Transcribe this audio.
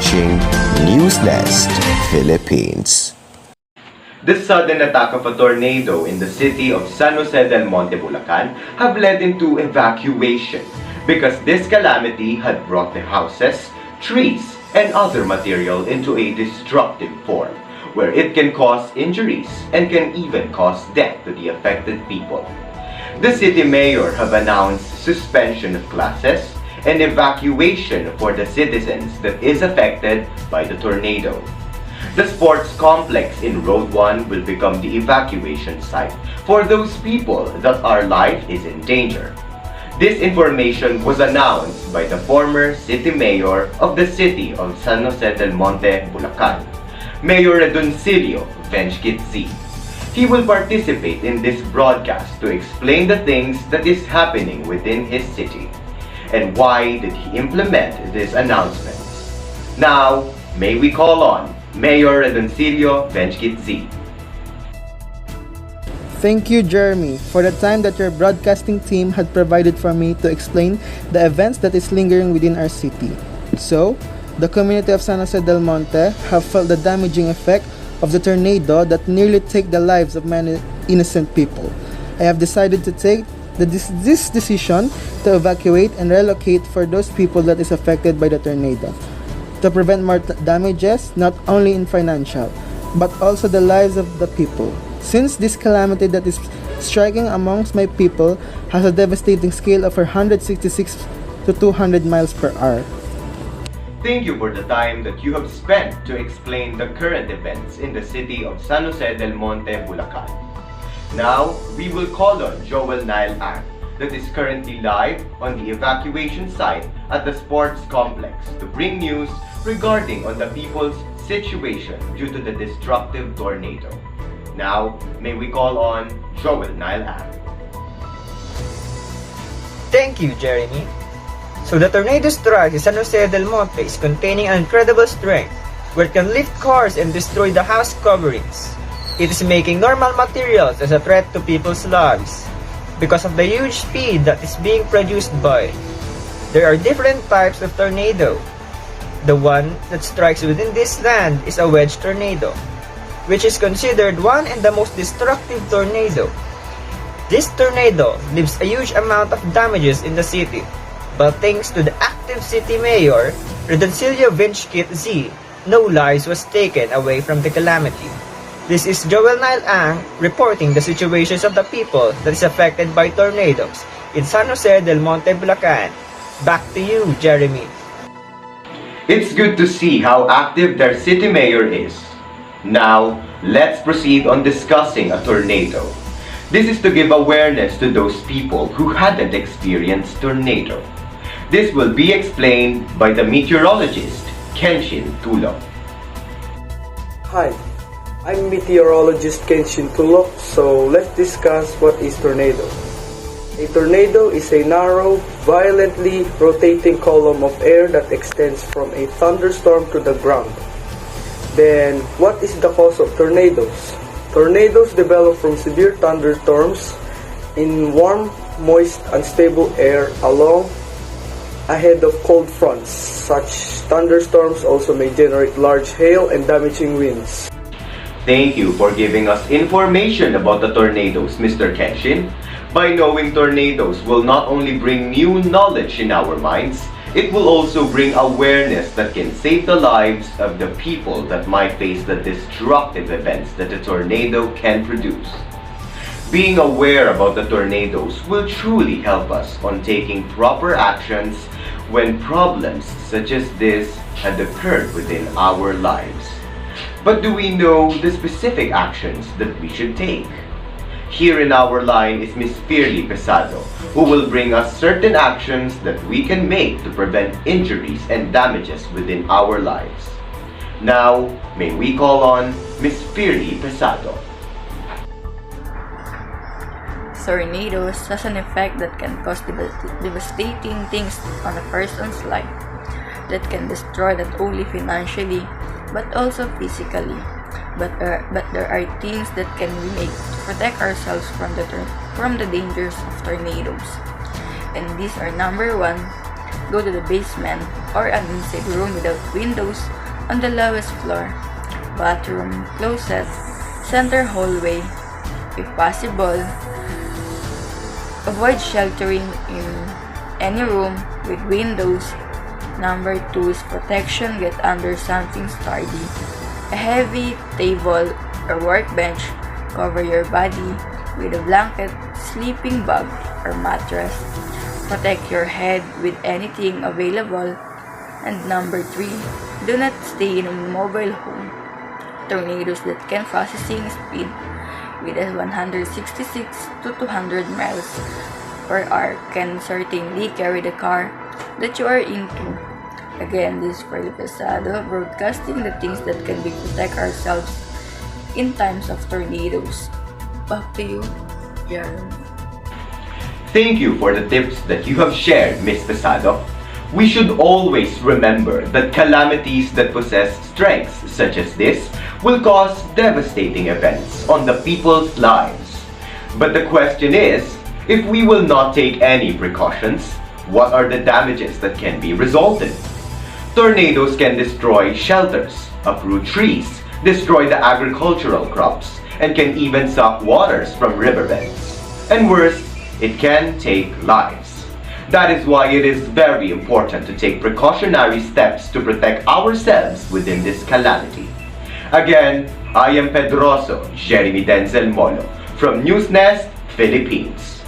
watching News Nest Philippines. The sudden attack of a tornado in the city of San Jose del Monte, Bulacan have led into evacuation because this calamity had brought the houses, trees, and other material into a destructive form where it can cause injuries and can even cause death to the affected people. The city mayor have announced suspension of classes and evacuation for the citizens that is affected by the tornado. The sports complex in Road 1 will become the evacuation site for those people that our life is in danger. This information was announced by the former city mayor of the city of San Jose del Monte, Bulacan, Mayor Redoncillo Z. He will participate in this broadcast to explain the things that is happening within his city and why did he implement these announcements. Now, may we call on Mayor Redoncillo Z. Thank you, Jeremy, for the time that your broadcasting team had provided for me to explain the events that is lingering within our city. So, the community of San Jose del Monte have felt the damaging effect of the tornado that nearly took the lives of many innocent people. I have decided to take this decision to evacuate and relocate for those people that is affected by the tornado, to prevent more damages, not only in financial, but also the lives of the people. Since this calamity that is striking amongst my people has a devastating scale of 166 to 200 miles per hour. Thank you for the time that you have spent to explain the current events in the city of San Jose del Monte, Bulacan. Now, we will call on Joel Nile Ang, that is currently live on the evacuation site at the sports complex to bring news regarding on the people's situation due to the destructive tornado. Now, may we call on Joel Nile Ang. Thank you, Jeremy. So the tornado strike in San Jose del Monte is containing an incredible strength where it can lift cars and destroy the house coverings. It is making normal materials as a threat to people's lives because of the huge speed that is being produced by. There are different types of tornado. The one that strikes within this land is a wedge tornado, which is considered one and the most destructive tornado. This tornado leaves a huge amount of damages in the city. But thanks to the active city mayor, Redoncillo Z, no lives was taken away from the calamity. This is Joel Nile Ang reporting the situations of the people that is affected by tornadoes in San Jose del Monte, Bulacan. Back to you, Jeremy. It's good to see how active their city mayor is. Now, let's proceed on discussing a tornado. This is to give awareness to those people who hadn't experienced tornado. This will be explained by the meteorologist, Kenshin Tulok. Hi, I'm meteorologist Kenshin Tulok, so let's discuss what is tornado. A tornado is a narrow, violently rotating column of air that extends from a thunderstorm to the ground. Then, what is the cause of tornadoes? Tornadoes develop from severe thunderstorms in warm, moist, unstable air along ahead of cold fronts. Such thunderstorms also may generate large hail and damaging winds. Thank you for giving us information about the tornadoes, Mr. Kenshin. By knowing tornadoes will not only bring new knowledge in our minds, it will also bring awareness that can save the lives of the people that might face the destructive events that a tornado can produce. Being aware about the tornadoes will truly help us on taking proper actions when problems such as this had occurred within our lives. But do we know the specific actions that we should take? Here in our line is Miss Pirly Pesado, who will bring us certain actions that we can make to prevent injuries and damages within our lives. Now, may we call on Miss Pirly Pesado. Tornadoes has an effect that can cause devastating things on a person's life, that can destroy not only financially but also physically. But there are things that can we make to protect ourselves from the dangers of tornadoes. And these are: number one, Go to the basement or an inside room without windows on the lowest floor. Bathroom, closet, center hallway. If possible, avoid sheltering in any room with windows. Number 2 is protection. Get under something sturdy. A heavy table or workbench. Cover your body with a blanket, sleeping bag, or mattress. Protect your head with anything available. And number 3, do not stay in a mobile home. Tornadoes that can processing speed with a 166 to 200 miles per hour can certainly carry the car that you are into. Again, this is Freddy Pesado broadcasting the things that can be protect ourselves in times of tornadoes. Back to you, Jaron. Thank you for the tips that you have shared, Ms. Pesado. We should always remember that calamities that possess strengths such as this will cause devastating events on the people's lives. But the question is, if we will not take any precautions, what are the damages that can be resulted? Tornadoes can destroy shelters, uproot trees, destroy the agricultural crops, and can even suck waters from riverbeds. And worse, it can take lives. That is why it is very important to take precautionary steps to protect ourselves within this calamity. Again, I am Pedroso, Jeremy Denzel Molo, from Newsnest, Philippines.